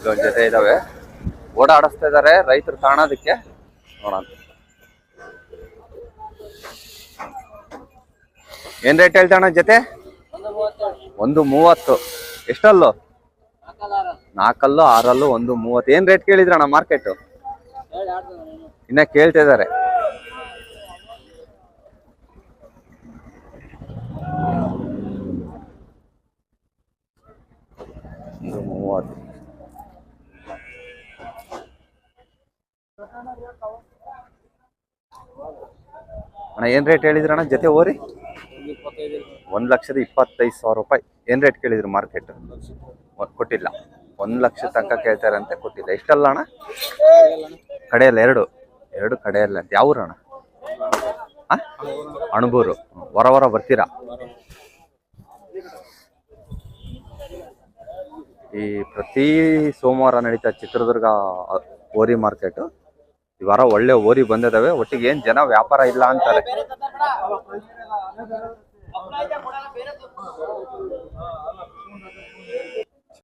ಇಲ್ಲೊಂದು ಜೊತೆ ಇದಾವೆ, ಓಡಾಡಿಸ್ತಾ ಇದಾರೆ ರೈತರು ಕಾಣೋದಕ್ಕೆ. ನೋಡೋಣ ಏನ್ ರೇಟ್ ಹೇಳ್ತಾಣ ಜೊತೆ? 1.30. ಎಷ್ಟಲ್ಲು? 4 6 1.30. ಏನ್ ರೇಟ್ ಕೇಳಿದ್ರಣ್ಣ ಮಾರ್ಕೆಟ್? ಇನ್ನ ಕೇಳ್ತಾ ಇದಾರೆ. ಅಣ್ಣ ಏನ್ ರೇಟ್ ಹೇಳಿದ್ರಣ್ಣ ಜೊತೆ ಓರಿ? 1,25,000 ರೂಪಾಯಿ. ಏನ್ ರೇಟ್ ಕೇಳಿದ್ರು ಮಾರ್ಕೆಟ್? ಕೊಟ್ಟಿಲ್ಲ. 1 ಲಕ್ಷ ತನಕ ಕೇಳ್ತಾರಂತೆ, ಕೊಟ್ಟಿಲ್ಲ. ಎಷ್ಟಲ್ಲ ಅಣ್ಣ? ಕಡೆಯಲ್ಲ ಎರಡು ಕಡೆಯಲ್ಲ. ಯಾವ ಊರಣ್ಣ? ಅಣಬೂರು. ಹೊರ ಬರ್ತೀರಾ? ಈ ಪ್ರತಿ ಸೋಮವಾರ ನಡೀತಾ ಚಿತ್ರದುರ್ಗ ಓರಿ ಮಾರ್ಕೆಟ್. ಈ ವಾರ ಒಳ್ಳೆ ಓರಿ ಬಂದಿದಾವೆ. ಒಟ್ಟಿಗೆ ಏನ್ ಜನ ವ್ಯಾಪಾರ ಇಲ್ಲ ಅಂತಾರೆ.